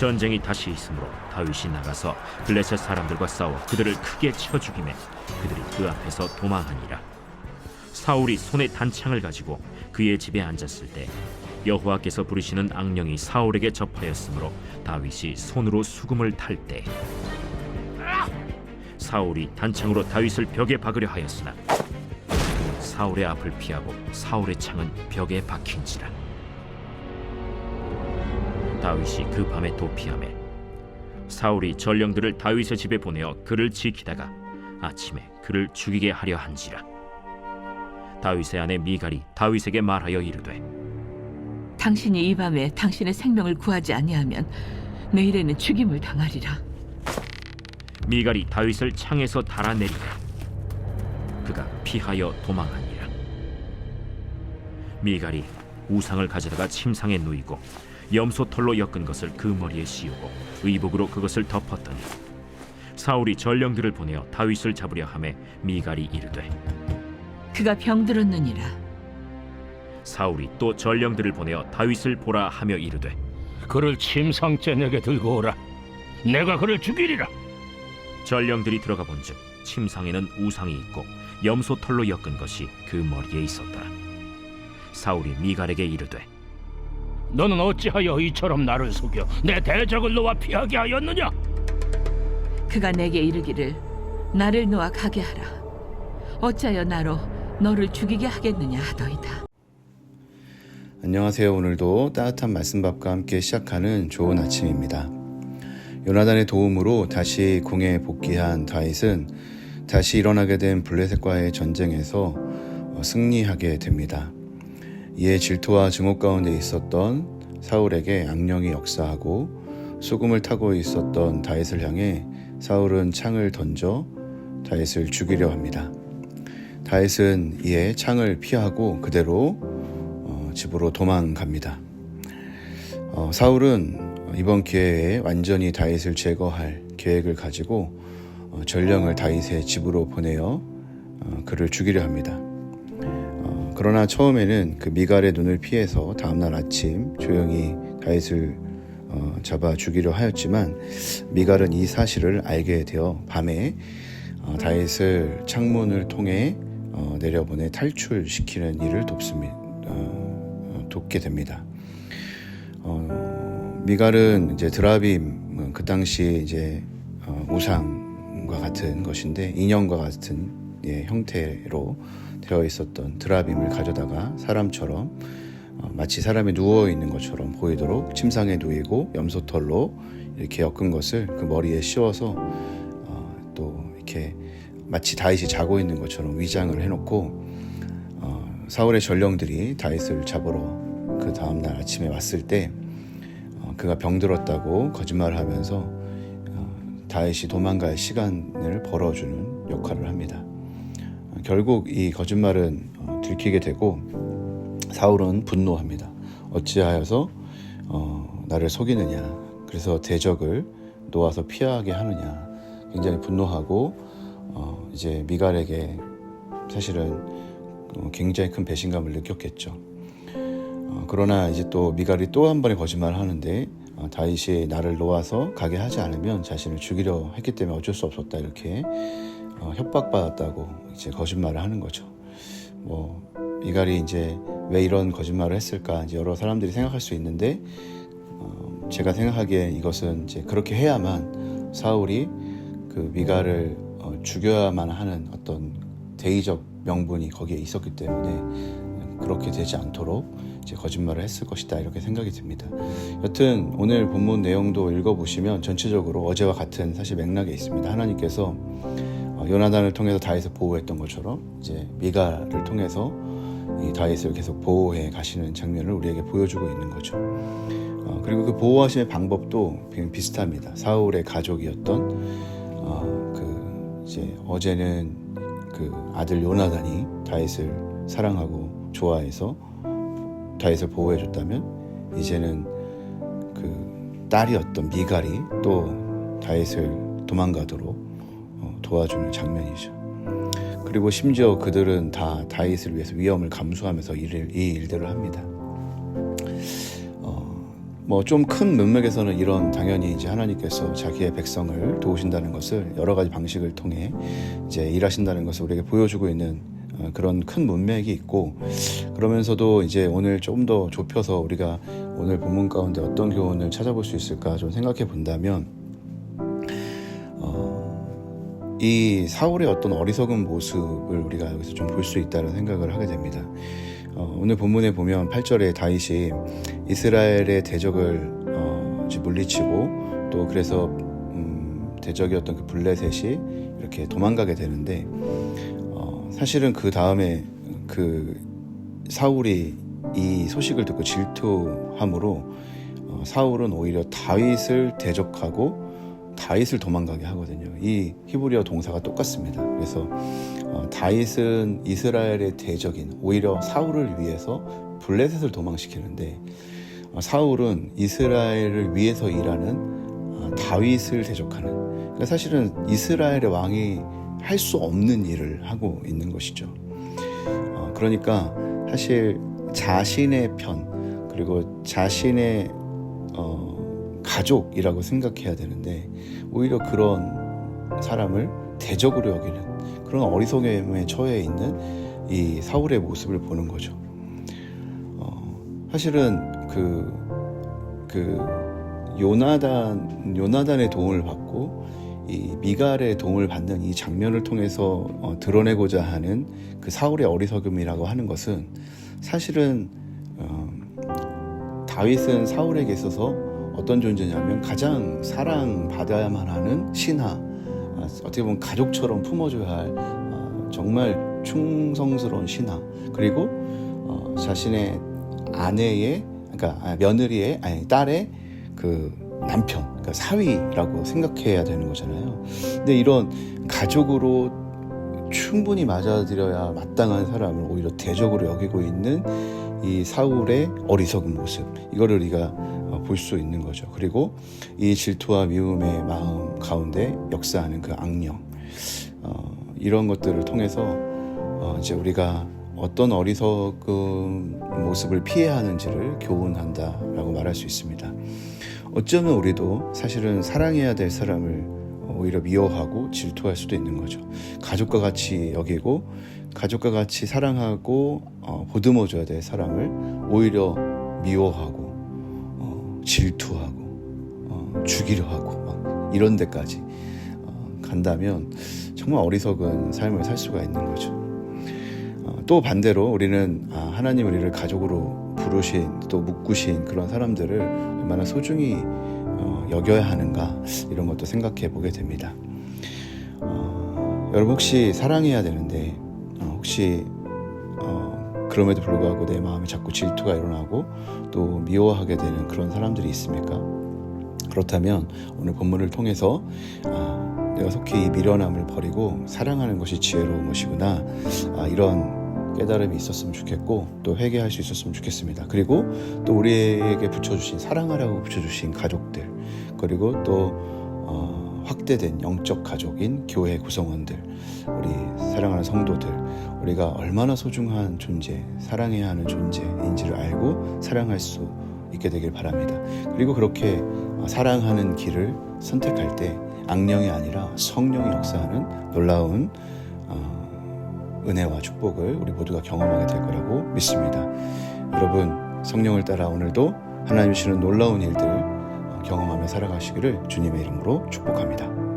전쟁이 다시 있으므로 다윗이 나가서 블레셋 사람들과 싸워 그들을 크게 쳐 죽이매 그들이 그 앞에서 도망하니라. 사울이 손에 단창을 가지고 그의 집에 앉았을 때 여호와께서 부르시는 악령이 사울에게 접하였으므로 다윗이 손으로 수금을 탈 때 사울이 단창으로 다윗을 벽에 박으려 하였으나 그는 사울의 앞을 피하고 사울의 창은 벽에 박힌지라. 다윗이 그 밤에 도피하매 사울이 전령들을 다윗의 집에 보내어 그를 지키다가 아침에 그를 죽이게 하려 한지라. 다윗의 아내 미갈이 다윗에게 말하여 이르되 당신이 이 밤에 당신의 생명을 구하지 아니하면 내일에는 죽임을 당하리라. 미갈이 다윗을 창에서 달아내리고 그가 피하여 도망하니라. 미갈이 우상을 가져다가 침상에 누이고 염소털로 엮은 것을 그 머리에 씌우고 의복으로 그것을 덮었더니 사울이 전령들을 보내어 다윗을 잡으려 하매 미갈이 이르되 그가 병들었느니라. 사울이 또 전령들을 보내어 다윗을 보라 하며 이르되 그를 침상째 내게 들고 오라. 내가 그를 죽이리라. 전령들이 들어가 본즉 침상에는 우상이 있고 염소털로 엮은 것이 그 머리에 있었더라. 사울이 미갈에게 이르되 너는 어찌하여 이처럼 나를 속여 내 대적을 놓아 피하게 하였느냐? 그가 내게 이르기를 나를 놓아 가게 하라. 어찌하여 나로 너를 죽이게 하겠느냐 하더이다. 안녕하세요. 오늘도 따뜻한 말씀밥과 함께 시작하는 좋은 아침입니다. 요나단의 도움으로 다시 궁에 복귀한 다윗은 다시 일어나게 된 블레셋과의 전쟁에서 승리하게 됩니다. 이에 질투와 증오 가운데 있었던 사울에게 악령이 역사하고 수금을 타고 있었던 다윗을 향해 사울은 창을 던져 다윗을 죽이려 합니다. 다윗은 이에 창을 피하고 그대로 집으로 도망갑니다. 사울은 이번 기회에 완전히 다윗을 제거할 계획을 가지고 전령을 다윗의 집으로 보내어 그를 죽이려 합니다. 그러나 처음에는 그 미갈의 눈을 피해서 다음날 아침 조용히 다윗을 잡아 죽이려 하였지만 미갈은 이 사실을 알게 되어 밤에 다윗을 창문을 통해 내려보내 탈출시키는 일을 돕게 됩니다. 미갈은 이제 드라빔 그 당시 이제 우상과 같은 것인데 인형과 같은 형태로 되어 있었던 드라빔을 가져다가 사람처럼 마치 사람이 누워 있는 것처럼 보이도록 침상에 누이고 염소털로 이렇게 엮은 것을 그 머리에 씌워서 또 이렇게 마치 다윗이 자고 있는 것처럼 위장을 해놓고 사울의 전령들이 다윗을 잡으러 그 다음날 아침에 왔을 때 그가 병들었다고 거짓말을 하면서 다윗이 도망갈 시간을 벌어주는 역할을 합니다. 결국 이 거짓말은 들키게 되고 사울은 분노합니다. 어찌하여서 나를 속이느냐, 그래서 대적을 놓아서 피하게 하느냐, 굉장히 분노하고 이제 미갈에게 사실은 굉장히 큰 배신감을 느꼈겠죠. 그러나 이제 또 미갈이 또 한 번의 거짓말을 하는데 다윗이 나를 놓아서 가게 하지 않으면 자신을 죽이려 했기 때문에 어쩔 수 없었다, 이렇게 협박받았다고 이제 거짓말을 하는 거죠. 미갈이 이제 왜 이런 거짓말을 했을까 이제 여러 사람들이 생각할 수 있는데 제가 생각하기에 이것은 이제 그렇게 해야만 사울이 그 미갈을 죽여야만 하는 어떤 대의적 명분이 거기에 있었기 때문에 그렇게 되지 않도록 이제 거짓말을 했을 것이다, 이렇게 생각이 듭니다. 여튼 오늘 본문 내용도 읽어보시면 전체적으로 어제와 같은 사실 맥락에 있습니다. 하나님께서 요나단을 통해서 다윗을 보호했던 것처럼 이제 미갈을 통해서 이 다윗을 계속 보호해 가시는 장면을 우리에게 보여주고 있는 거죠. 그리고 그 보호하심의 방법도 비슷합니다. 사울의 가족이었던 이제 어제는 그 아들 요나단이 다윗을 사랑하고 좋아해서 다윗을 보호해줬다면 이제는 그 딸이었던 미갈이 또 다윗을 도망가도록 도와주는 장면이죠. 그리고 심지어 그들은 다 다윗을 위해서 위험을 감수하면서 이 일들을 합니다. 뭐 좀 큰 문맥에서는 이런 당연히 이제 하나님께서 자기의 백성을 도우신다는 것을 여러 가지 방식을 통해 이제 일하신다는 것을 우리에게 보여주고 있는 그런 큰 문맥이 있고, 그러면서도 이제 오늘 좀 더 좁혀서 우리가 오늘 본문 가운데 어떤 교훈을 찾아볼 수 있을까 좀 생각해 본다면, 이 사울의 어떤 어리석은 모습을 우리가 여기서 좀 볼 수 있다는 생각을 하게 됩니다. 오늘 본문에 보면 8절에 다윗이 이스라엘의 대적을 이제 물리치고 또 그래서 대적이었던 그 블레셋이 이렇게 도망가게 되는데, 사실은 그 다음에 그 사울이 이 소식을 듣고 질투함으로 사울은 오히려 다윗을 대적하고 다윗을 도망가게 하거든요. 이 히브리어 동사가 똑같습니다. 그래서 다윗은 이스라엘의 대적인 오히려 사울을 위해서 블레셋을 도망시키는데, 사울은 이스라엘을 위해서 일하는 다윗을 대적하는, 그러니까 사실은 이스라엘의 왕이 할 수 없는 일을 하고 있는 것이죠. 그러니까 사실 자신의 편 그리고 자신의 가족이라고 생각해야 되는데 오히려 그런 사람을 대적으로 여기는 그런 어리석음에 처해 있는 이 사울의 모습을 보는 거죠. 사실은 그 요나단의 도움을 받고 이 미갈의 도움을 받는 이 장면을 통해서 드러내고자 하는 그 사울의 어리석음이라고 하는 것은, 사실은 다윗은 사울에게 있어서 어떤 존재냐면 가장 사랑받아야만 하는 신하, 어떻게 보면 가족처럼 품어줘야 할 정말 충성스러운 신하, 그리고 자신의 아내의, 그러니까 며느리의, 딸의 그 남편, 그러니까 사위라고 생각해야 되는 거잖아요. 근데 이런 가족으로 충분히 맞아들여야 마땅한 사람을 오히려 대적으로 여기고 있는 이 사울의 어리석은 모습, 이거를 우리가 볼 수 있는 거죠. 그리고 이 질투와 미움의 마음 가운데 역사하는 그 악령, 이런 것들을 통해서 이제 우리가 어떤 어리석은 모습을 피해야 하는지를 교훈한다라고 말할 수 있습니다. 어쩌면 우리도 사실은 사랑해야 될 사람을 오히려 미워하고 질투할 수도 있는 거죠. 가족과 같이 여기고 가족과 같이 사랑하고 보듬어줘야 될 사람을 오히려 미워하고 질투하고 죽이려 하고 막 이런 데까지 간다면 정말 어리석은 삶을 살 수가 있는 거죠. 또 반대로 우리는 하나님 우리를 가족으로 부르신 또 묶으신 그런 사람들을 얼마나 소중히 여겨야 하는가, 이런 것도 생각해 보게 됩니다. 여러분 혹시 사랑해야 되는데 혹시 그럼에도 불구하고 내 마음에 자꾸 질투가 일어나고 또 미워하게 되는 그런 사람들이 있습니까? 그렇다면 오늘 본문을 통해서 내가 속히 이 미련함을 버리고 사랑하는 것이 지혜로운 것이구나, 이런 깨달음이 있었으면 좋겠고 또 회개할 수 있었으면 좋겠습니다. 그리고 또 우리에게 붙여주신, 사랑하라고 붙여주신 가족들, 그리고 또 확대된 영적 가족인 교회 구성원들, 우리 사랑하는 성도들, 우리가 얼마나 소중한 존재, 사랑해야 하는 존재인지를 알고 사랑할 수 있게 되길 바랍니다. 그리고 그렇게 사랑하는 길을 선택할 때 악령이 아니라 성령이 역사하는 놀라운 은혜와 축복을 우리 모두가 경험하게 될 거라고 믿습니다. 여러분, 성령을 따라 오늘도 하나님 주시는 놀라운 일들 경험하며 살아가시기를 주님의 이름으로 축복합니다.